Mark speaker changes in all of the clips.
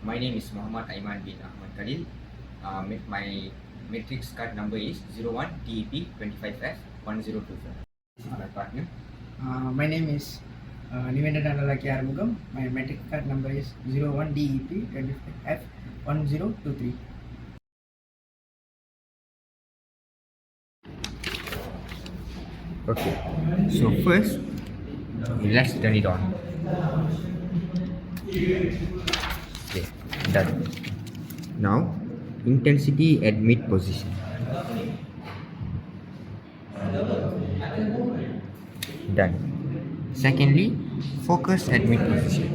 Speaker 1: My name is Muhammad Aiman bin Ahmad Khalil. My matrix card number is 01 DEP 25F 1024. This is my partner.
Speaker 2: My name is Nivenda Dandalaki Armugam. My matric card number is 01 DEP 25F 1023.
Speaker 1: Okay, so first, let's turn it on. Okay, done. Now, intensity at mid position. Done. Secondly, focus at mid position.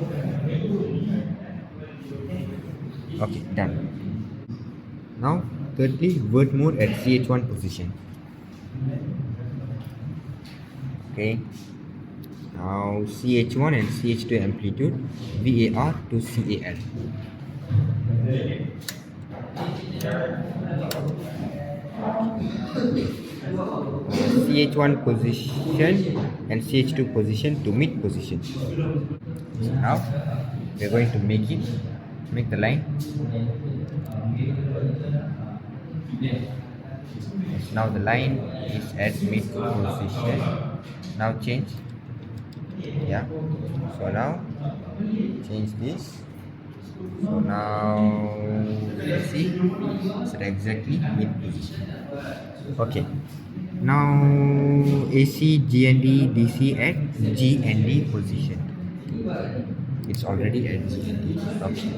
Speaker 1: Okay, done. Now, thirdly, word mode at CH1 position. Okay. Now CH1 and CH2 amplitude, VAR to CAL. CH1 position and CH2 position to mid position. So now we're going to make the line. Now the line is at mid position. Now change. Yeah. So now change this. So now you see it's exactly mid position. Okay. Now AC, GND, DC at GND position. It's already at GND. Okay.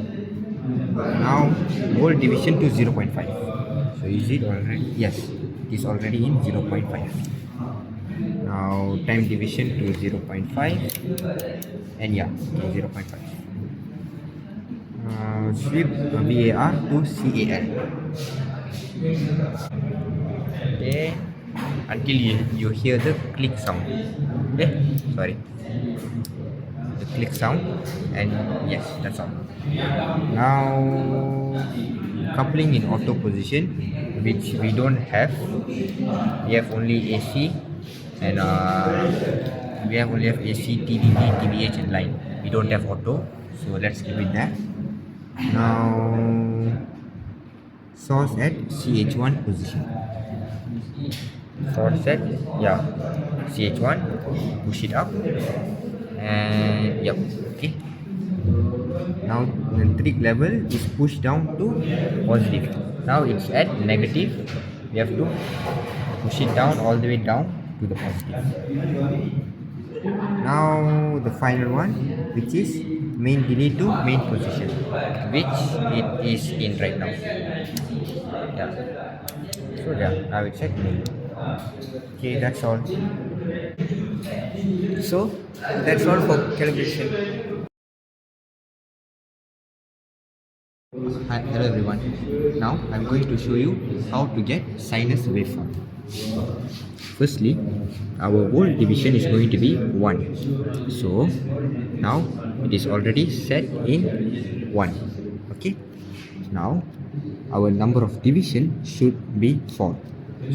Speaker 1: Now volt division to 0.5. So is it already? Yes, it is already in 0.5. Now time division to 0.5 and yeah, okay, 0.5. Sweep VAR to CAL. Okay, until you hear the click sound. Okay, sorry, the click sound, and yes, that's all. Now coupling in auto position, which we don't have. We have only AC and we have only have AC, TVB, TVH and line. We don't have auto, so let's keep it there. Now source at CH1 position. Source at CH1. Push it up and yep. Okay. Now the trig level is pushed down to positive. Now it's at negative. We have to push it down all the way down to the positive. Now the final one, which is main delay to main position, which it is in right now. Yeah. So yeah, now it's at main. Okay, that's all. So that's all for calibration. Hi, hello everyone. Now I'm going to show you how to get sinus waveform. Firstly, our volt division is going to be 1. So now it is already set in 1. Okay. Now our number of division should be 4.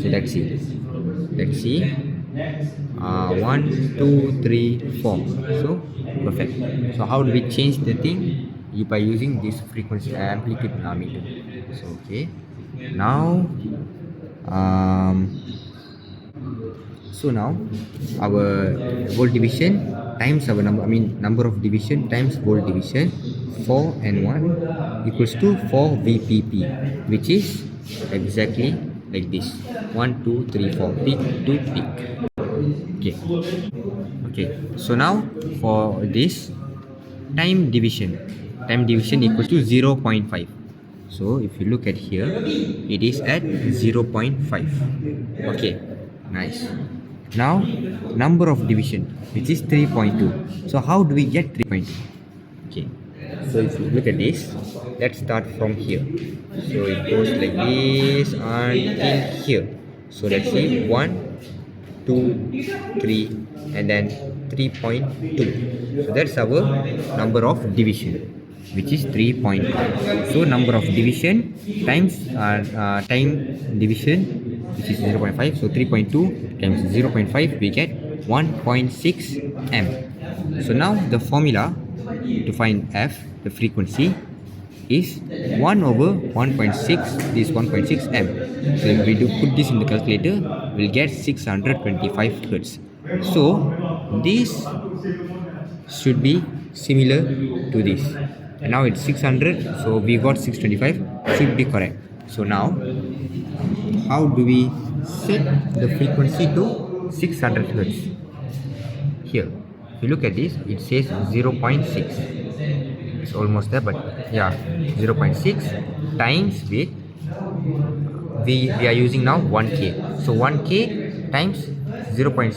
Speaker 1: So let's see. Let's see. 1, 2, 3, 4. So perfect. So how do we change the thing? By using this frequency amplitude meter. So okay. Now so now our volt division times our number of division times volt division, 4 and 1 equals to 4 VPP, which is exactly like this: 1, 2, 3, 4, peak to peak. Okay, so now for this time division equals to 0.5. So if you look at here, it is at 0.5. Okay, nice. Now number of division, which is 3.2. So how do we get 3.2? Okay, so if you look at this, let's start from here. So it goes like this until here. So let's see, 1, 2, 3, and then 3.2. So that's our number of division, which is 3.2. So number of division times time division, which is 0.5. So 3.2 times 0.5, we get 1.6 m. So now the formula to find f, the frequency, is 1 over 1.6, this 1.6 m. So if we do put this in the calculator, we'll get 625 hertz. So this should be similar to this. And now it's 600, so we got 625, should be correct. So now, how do we set the frequency to 600 hertz? Here, if you look at this, it says 0.6. It's almost there, but yeah, 0.6 times with, we are using now 1k. So 1k times 0.6